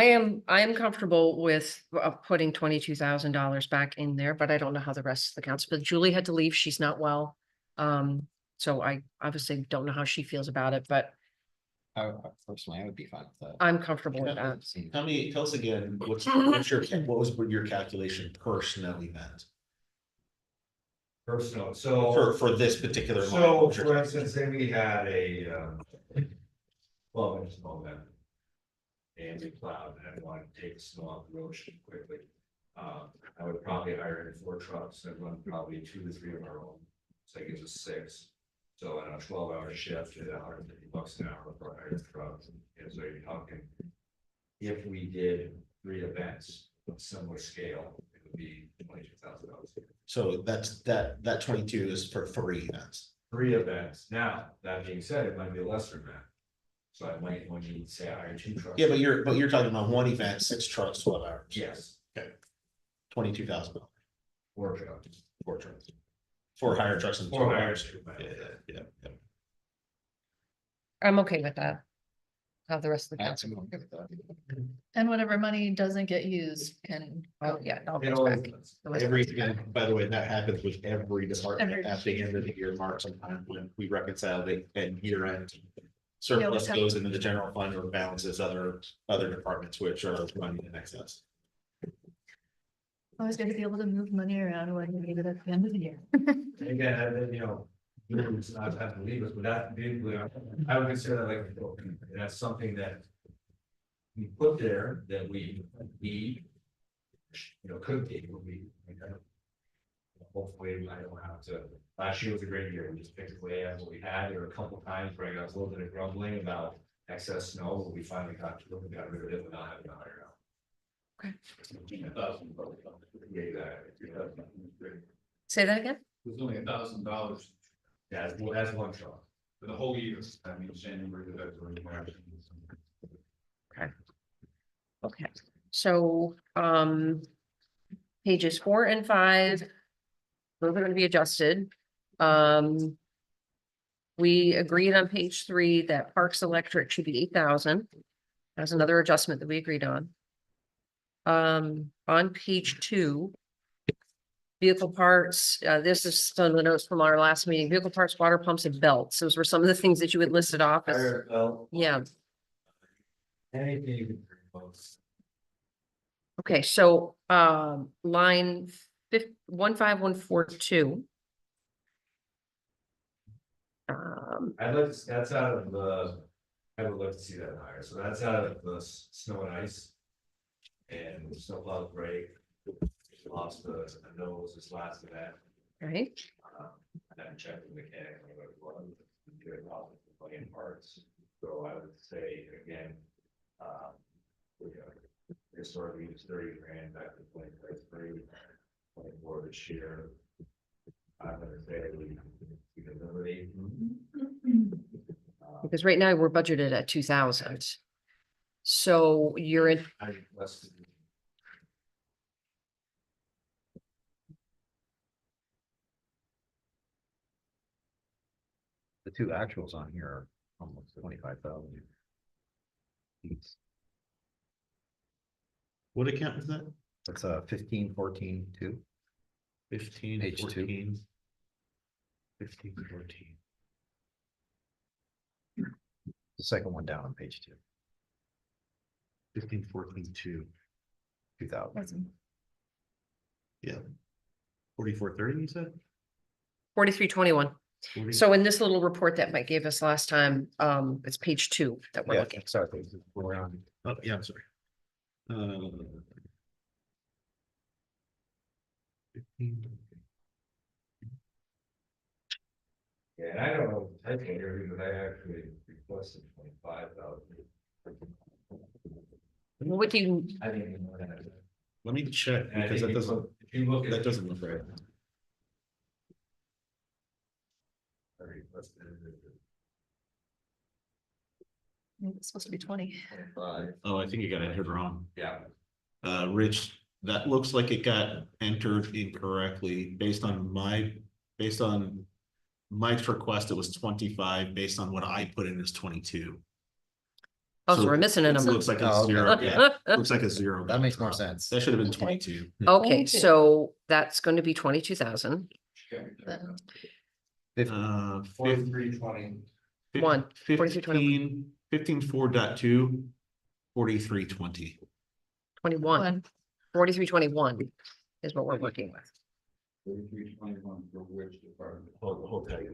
am comfortable with putting $22,000 back in there, but I don't know how the rest of the council, but Julie had to leave. She's not well. So I obviously don't know how she feels about it, but Personally, I would be fine with that. I'm comfortable with that. Tell us again, what was your calculation per snow event Personal, so. for this particular? line? So, What was your for instance, say we had a 12-inch snow event. And we plowed, and I wanted to take the snow off the road quickly. I would probably hire in 4 trucks, and run probably 2 to 3 of our own, so that gives us 6. So on a 12-hour shift, at $150 an hour for a hired truck, and so you're talking. If we did 3 events of similar scale, it would be $22,000. So that 22 is for 3 events. 3 events. Now, that being said, it might be a lesser event. So I might, when you say I hire 2 trucks. Yeah, but you're talking about 1 event, 6 trucks, 12 hours. Yes, $22,000 4 trucks. 4 trucks. 4 hire trucks and 4 12 hires. hours. Yeah. I'm okay with that. How the rest of the council. I'm okay with that. And whatever money doesn't get used can Oh, go. yeah. I'll It go always back. does. And by the way, that happens with every department Every- at the end of the year, Mark, sometime when we reconcile it and year end. Surplus have- goes into the general fund or balances other departments which are running in excess. Always got to be able to move money around when you need it at the end of the year. And again, and then, it's not have to leave us, but that, I would consider that like a book, and that's something that. We put there that we, could be, hopefully I don't have to, last year was a great year, we just picked away at what we had, there were a couple of times where I got a little bit of grumbling about excess snow, but we finally got rid of it without having to hire out. Okay. Yeah, exactly. Say that again? It was only $1,000 Yeah, that's one truck. for the whole year. I mean, January to February, March. Okay, so, pages 4 and 5. Those are gonna be adjusted. We agreed on page 3 that Parks Electric should be 8,000. That's another adjustment that we agreed on. On page 2. Vehicle parts, this is some of the notes from our last meeting, vehicle parts, water pumps and belts. Those were some of the things that you had listed off as, Hire, well, yeah. anything you can bring close. Okay, so, line 15142. I'd like to, that's out of the, I would like to see that higher, so that's out of the snow and ice. And snowplow break, lost the nose this last event, Right, I haven't checked the mechanic, what it was, good problem, playing parts. So I would say again, historically it's 30 grand back to 2023, 24 this year. I'm gonna say feasibility. because right now we're budgeted at 2,000. So you're in, I'm less. The 2 actuals on here are almost 25,000. What account is that? That's 15, 14, 2. 15, Page 2. 14. 1514. The second one down on page 2, 1514 2000. Wasn't- yeah. 4430, you said? 4321. 40? So in this little report that Mike gave us last time, it's page 2 that we're Yeah, looking. sorry. We're on. Oh, yeah, I'm sorry. 15. Yeah, and I don't know, I think here, because I actually requested 25,000. What do you, I didn't even know that. Let me check, And I because think that doesn't, if you look at. that doesn't look right. I requested It's supposed to be 20. 25. Oh, I think you got entered wrong. Yeah. Rich, that looks like it got entered incorrectly based on Mike's request, it was 25, based on what I put in as 22. oh, so we're missing a It number. looks like a Oh, okay. zero, yeah, looks like a zero. That makes more drop. sense. That should have been Okay. 22. Okay, so that's going to be 22,000. Then Uh, 4320. One, 4321. 15.4.2, 4320. 21, one, 4321 is what we're working with. 4321 for which department? Hold tight.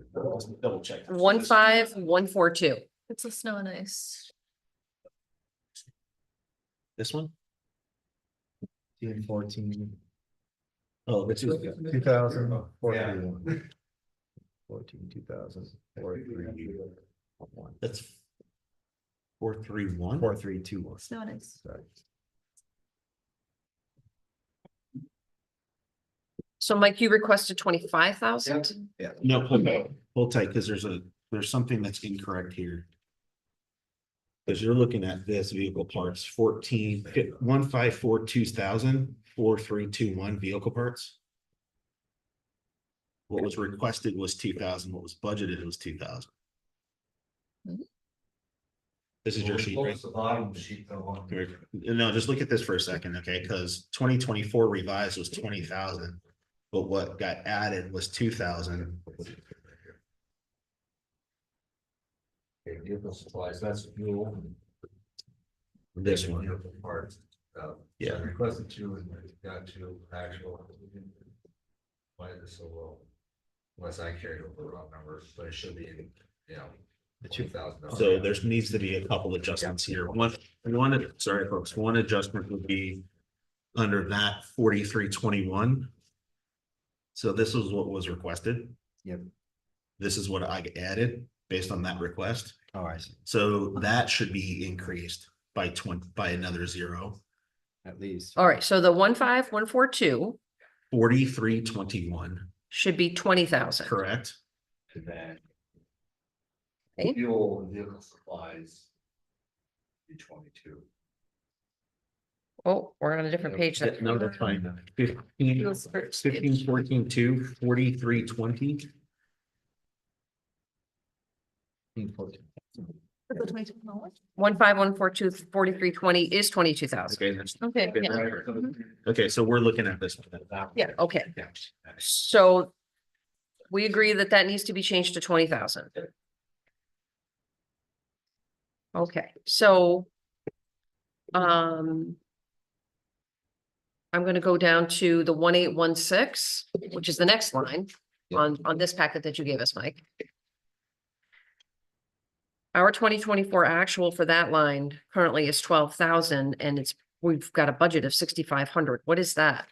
Double check. 15142. it's a snow and ice. This one? 14. Oh, this is. 2000. Yeah. 14, 2000. 431. That's 431. 4321. Snow and ice. Sorry. So Mike, you requested 25,000? No, hold tight, because there's something that's incorrect here. Because you're looking at this vehicle parts, 1542,000, 4321 vehicle parts. What was requested was 2,000, what was budgeted was 2,000. Mhm. This is your sheet, right? What's the bottom sheet though? No, just look at this for a second, okay, because 2024 revised was 20,000. But what got added was 2,000. Okay, vehicle supplies, that's fuel. This one, Vehicle parts. Yeah. I requested 2 and got 2 actual. Why is it so low? Unless I carried over the wrong numbers, but it should be, you know. $2,000. so there's needs to be a couple adjustments here. Sorry, folks, one adjustment would be under that 4321. So this is what was requested. Yep. This is what I added based on that request. Oh, I see. So that should be increased by another 0. At least. All right, so the 15142 4321, should be 20,000. correct? And then. Okay. Fuel and vehicle supplies. Be 22. Oh, we're on a different page. then. No, that's fine. 1514 2, 4320. 15142 4320 is 22,000. Okay, that's, Okay, yeah, okay, so we're looking at this one. yeah, okay. Yeah. So we agree that that needs to be changed to 20,000. Okay, so I'm gonna go down to the 1816, which is the next line on this packet that you gave us, Mike. Our 2024 actual for that line currently is 12,000 and we've got a budget of 6,500. What is that?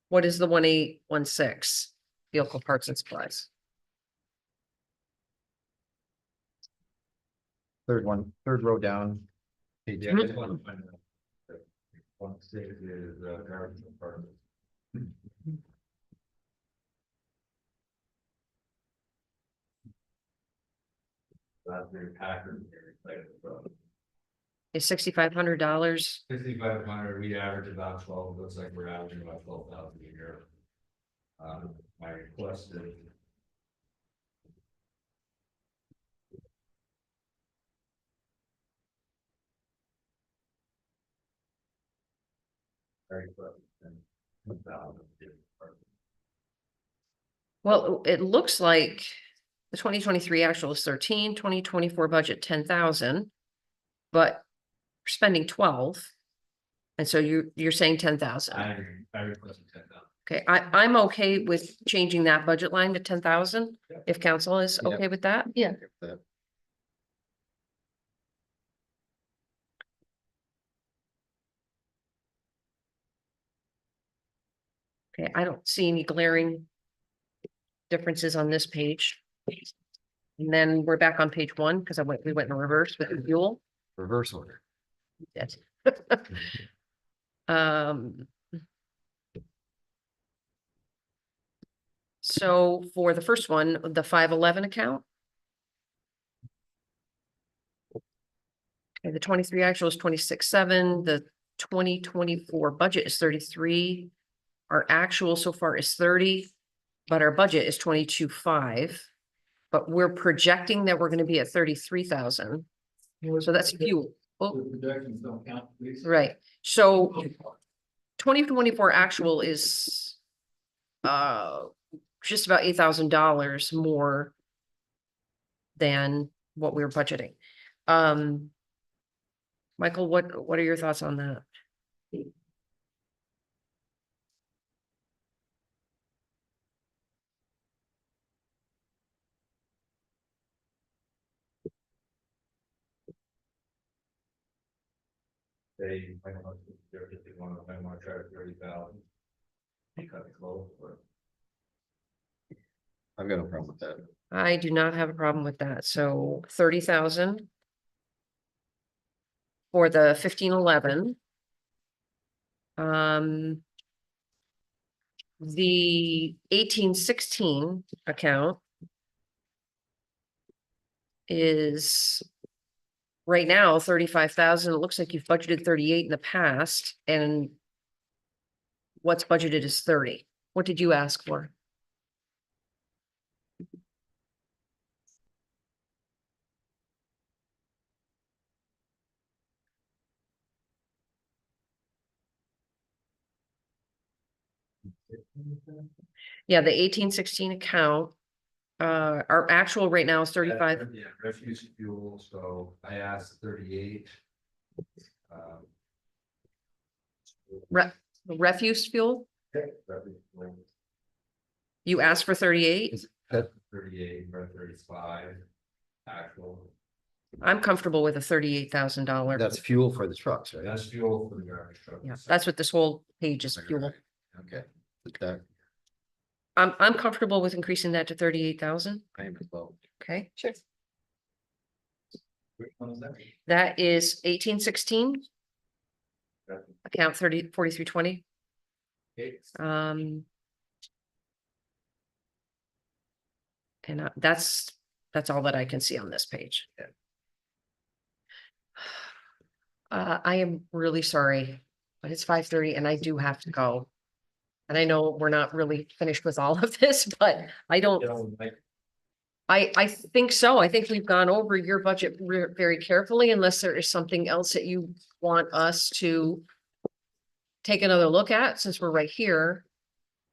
What is the 1816 vehicle parts and supplies? Third row down. Page Yeah, Mhm. this one. 16 is garbage department. That's very Packard. Is $6,500? 6,500, we average about 12, looks like we're averaging about 12,000 a year. My request is. Very close. 2,000. Well, it looks like the 2023 actual is 13, 2024 budget 10,000. But we're spending 12. And so you're saying 10,000. I requested 10,000. Okay, I'm okay with changing that budget line to 10,000, if council is Yep. okay with that. Yeah. That- Okay, I don't see any glaring differences on this page. And then we're back on page 1 because we went in reverse with the fuel. Reverse order. Yes. Um. So for the first one, the 511 account. Okay, the 23 actual is 26.7, the 2024 budget is 33. Our actual so far is 30, but our budget is 22.5. But we're projecting that we're gonna be at 33,000. So that's fuel. Oh, Projections don't count, please. right, so 2024 actual is just about $8,000 more than what we were budgeting. Michael, what are your thoughts on that? They might want to, if they want to try 30,000. Cut it close, but. I've got no problem with that. I do not have a problem with that, so 30,000. For the 1511. The 1816 account. Is. Right now, 35,000. It looks like you've budgeted 38 in the past and. What's budgeted is 30. What did you ask for? Yeah, the 1816 account. Our actual right now is 35. Yeah, refuse fuel, so I asked 38. Refuse fuel, Refuse fuel, you asked for 38. 38, or 35, actual, I'm comfortable with a $38,000. That's fuel for the trucks, right? that's fuel for the garbage truck. Yeah, that's what this whole page is fuel. Okay. That, I'm comfortable with increasing that to 38,000. I am as well. Okay, Sure. Which one is that? that is 1816, That- account 4320. Okay. And that's all that I can see on this page. I am really sorry, but it's 5:30 and I do have to go. And I know we're not really finished with all of this, but I don't, You know, like, I think so. I think we've gone over your budget very carefully, unless there is something else that you want us to take another look at, since we're right here.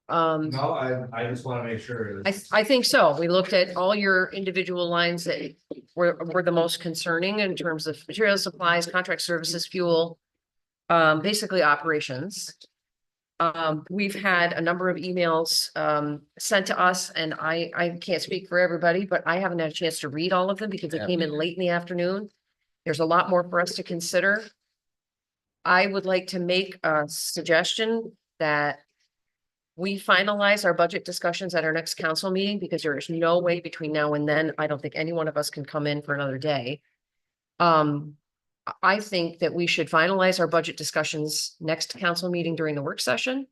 No, I just want to make sure. I think so. We looked at all your individual lines that were the most concerning in terms of materials, supplies, contract services, fuel, basically operations. We've had a number of emails sent to us, and I can't speak for everybody, but I haven't had a chance to read all of them because they came in late in the afternoon. There's a lot more for us to consider. I would like to make a suggestion that we finalize our budget discussions at our next council meeting, because there is no way between now and then, I don't think any one of us can come in for another day. I think that we should finalize our budget discussions next council meeting during the work session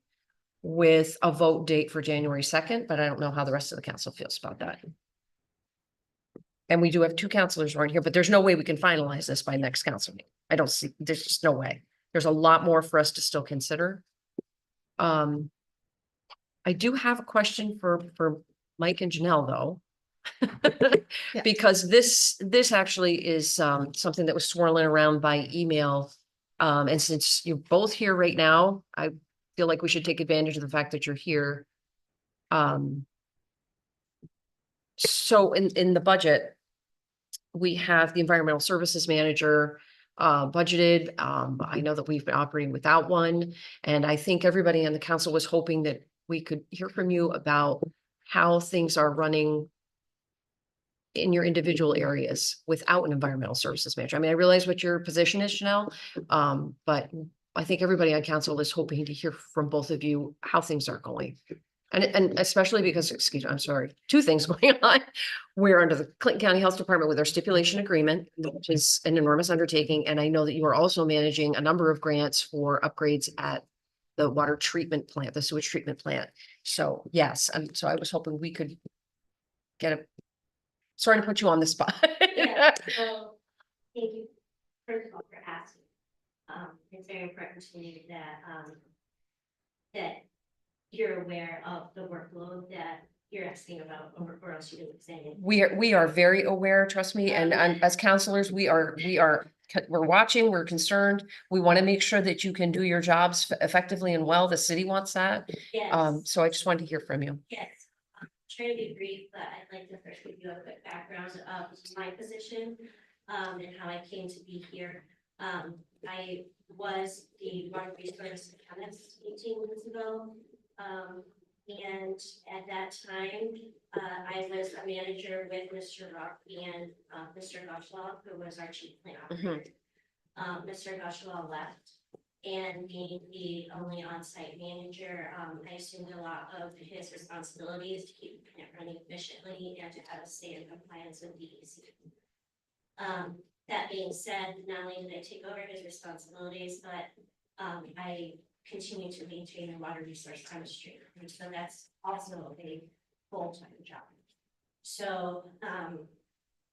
with a vote date for January 2nd, but I don't know how the rest of the council feels about that. And we do have 2 councilors right here, but there's no way we can finalize this by next council meeting. I don't see, there's just no way. There's a lot more for us to still consider. I do have a question for Mike and Janelle, though. Yeah. Because this actually is something that was swirling around by email. And since you're both here right now, I feel like we should take advantage of the fact that you're here. So in the budget, we have the environmental services manager budgeted. I know that we've been operating without one. And I think everybody on the council was hoping that we could hear from you about how things are running in your individual areas without an environmental services manager. I mean, I realize what your position is, Janelle. But I think everybody on council is hoping to hear from both of you how things are going. And especially because, excuse me, I'm sorry, two things going on. We're under the Clinton County Health Department with our stipulation agreement, which is an enormous undertaking. And I know that you are also managing a number of grants for upgrades at the water treatment plant, the sewage treatment plant. So yes, and so I was hoping we could get a, sorry to put you on the spot. Yeah, so, thank you, first of all, for asking. It's very important to me that, that you're aware of the workload that you're asking about, or else you didn't say it. We are very aware, trust me, and as counselors, we're watching, we're concerned. We want to make sure that you can do your jobs effectively and well. The city wants that. Yes, So I just wanted to hear from you. yes. Try to be brief, but I'd like to first give you a quick background of my position, and how I came to be here. I was the water resource chemist 18 months ago. And at that time, I was a manager with Mr. Rock and Mr. Goshalaw, who was our chief plant operator. Mr. Goshalaw left, and being the only on-site manager, I assumed a lot of his responsibilities to keep the plant running efficiently and to have us stay in compliance with DEC. That being said, not only did I take over his responsibilities, but I continue to maintain the water resource chemistry. And so that's also a full-time job. So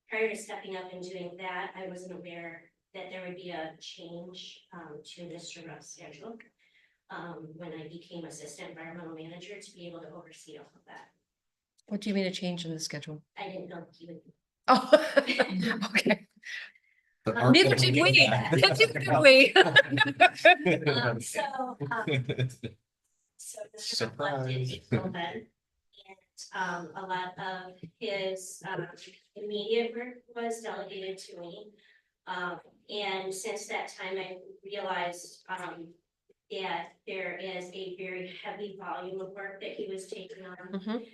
prior to stepping up and doing that, I wasn't aware that there would be a change to Mr. Ruff's schedule when I became assistant environmental manager to be able to oversee all of that. What do you mean a change in the schedule? I didn't know he would. Oh, okay. But aren't Neither they did doing we. that? Neither did we. So Mr. Ruff did take till then. And a lot of his immediate work was delegated to me. And since that time, I realized that there is a very heavy volume of work that he was taking on. Mhm.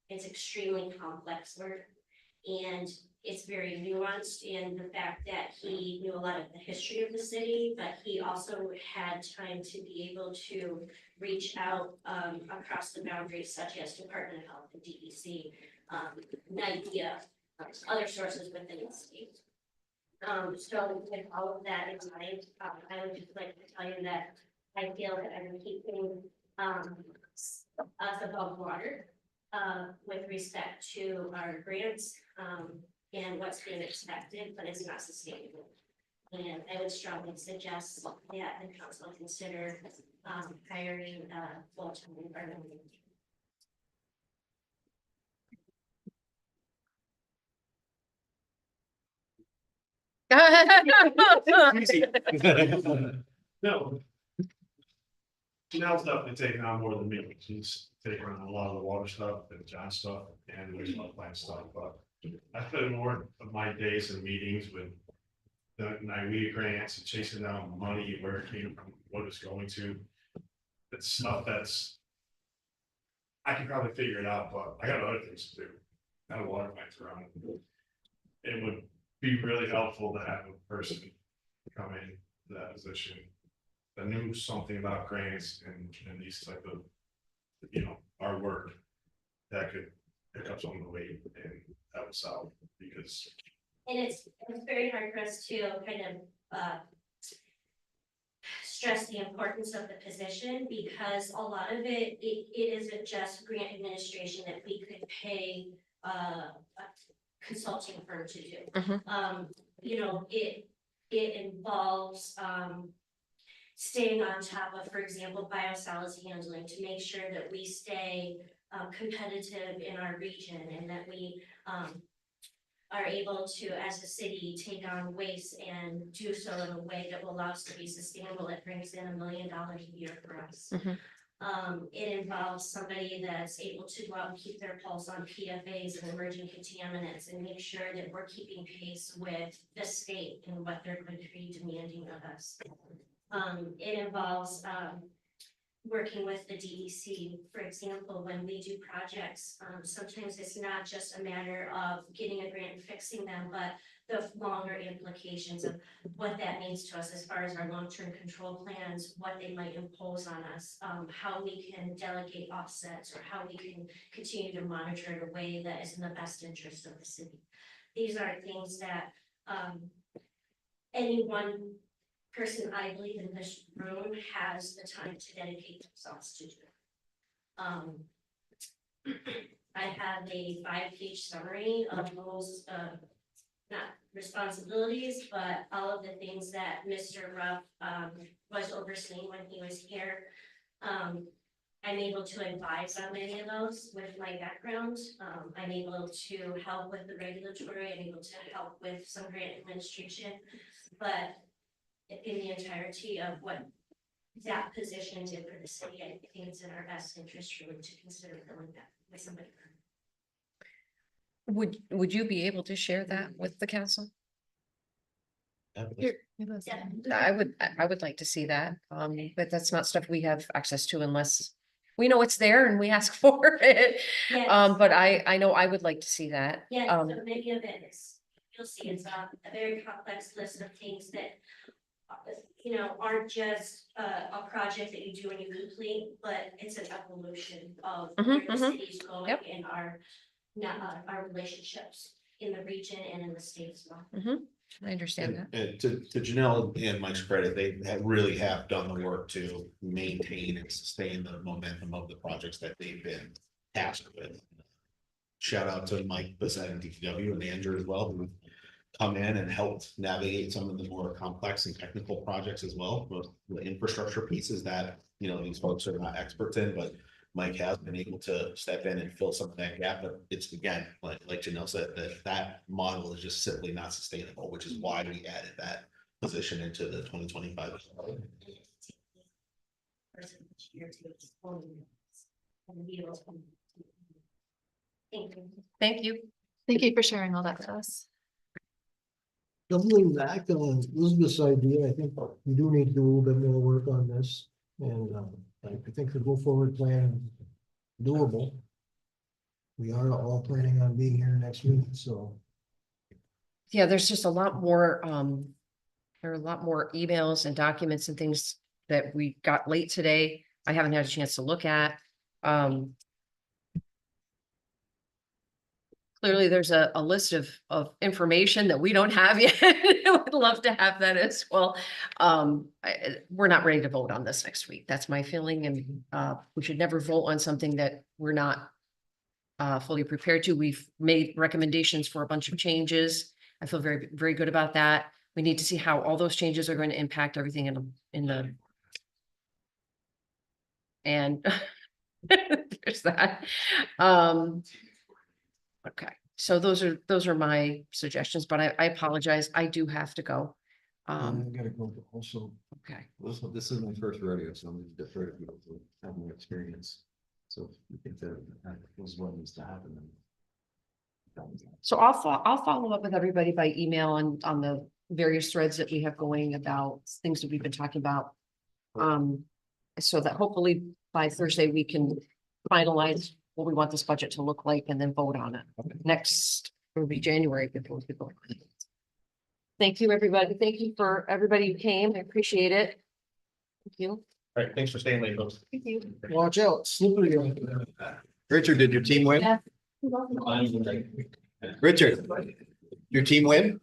It's extremely complex work, and it's very nuanced in the fact that he knew a lot of the history of the city, but he also had time to be able to reach out across the boundaries, such as Department of Health and DEC, NIDEA, other sources within the state. So with all of that in mind, I would just like to tell you that I feel that I'm keeping us above water with respect to our grants and what's being expected, but it's not sustainable. And I would strongly suggest that the council consider hiring a full-time environmental manager. No. Janelle's definitely taking on more than me. She's taking on a lot of the water stuff and John stuff and there's a lot of plant stuff, but I spend more of my days in meetings with the NIDEA grants and chasing down money, where it came from, what it's going to. It's stuff that's. I can probably figure it out, but I got other things to do. I have water plants around. It would be really helpful to have a person come in to that position that knew something about grants and these type of, our work that could pick up some of the weight and help us out, because And it's very hard for us to kind of stress the importance of the position, because a lot of it isn't just grant administration that we could pay a consulting firm to do. Mhm. It involves staying on top of, for example, biosolids handling, to make sure that we stay competitive in our region, and that we are able to, as a city, take on waste and do so in a way that will allow us to be sustainable. It brings in $1 million a year for us. Mhm. It involves somebody that's able to go out and keep their pulse on PFAS and emerging contaminants and make sure that we're keeping pace with the state and what they're going to be demanding of us. It involves, working with the DEC, for example, when we do projects, sometimes it's not just a matter of getting a grant and fixing them, but the longer implications of what that means to us as far as our long-term control plans, what they might impose on us, how we can delegate offsets, or how we can continue to monitor in a way that is in the best interest of the city. These are things that, any one person, I believe, in this room has the time to dedicate themselves to do. I have a 5-page summary of those, not responsibilities, but all of the things that Mr. Ruff, was overseeing when he was here. I'm able to advise on many of those with my background. I'm able to help with the regulatory, I'm able to help with some grant administration, but in the entirety of what that position did for the city, I think it's in our best interest really to consider filling that with somebody. Would you be able to share that with the council? Yeah. I would like to see that, but that's not stuff we have access to unless we know it's there and we ask for it. Yes. But I know I would like to see that. Yeah, so many of it is, you'll see, it's a very complex list of things that, you know, aren't just a project that you do and you complete, but it's an evolution of where the city's going Yep. and our relationships in the region and in the state as well. I understand that. And to Janelle and Mike's credit, they really have done the work to maintain and sustain the momentum of the projects that they've been tasked with. Shout out to Mike Bissett and DPW and Andrew as well, who come in and helped navigate some of the more complex and technical projects as well. But the infrastructure pieces that, you know, these folks are not experts in, but Mike has been able to step in and fill some of that gap. But it's again, like Janelle said, that model is just simply not sustainable, which is why we added that position into the 2025. Thank you. Thank you for sharing all that with us. Doubling back on Elizabeth's idea, I think we do need to do a little bit more work on this. And I think the go forward plan is doable. We are all planning on being here next week, so. Yeah, there's just a lot more, there are a lot more emails and documents and things that we got late today. I haven't had a chance to look at. Clearly, there's a list of information that we don't have yet. I would love to have that as well. We're not ready to vote on this next week. That's my feeling, and we should never vote on something that we're not fully prepared to. We've made recommendations for a bunch of changes. I feel very, very good about that. We need to see how all those changes are going to impact everything in the. And there's that. Okay, so those are my suggestions, but I apologize. I do have to go. I gotta go also. Okay, This is my first rodeo, so I'm gonna defer to people who have more experience. So if you think that was what needs to happen, then. so I'll follow up with everybody by email on the various threads that we have going about things that we've been talking about. So that hopefully by Thursday we can finalize what we want this budget to look like and then vote on it. Next will be January before we go. Thank you, everybody. Thank you for everybody who came. I appreciate it. Thank you. All right, thanks for staying late, folks. Thank you. Watch out, slippery. Richard, did your team win? Richard, your team win?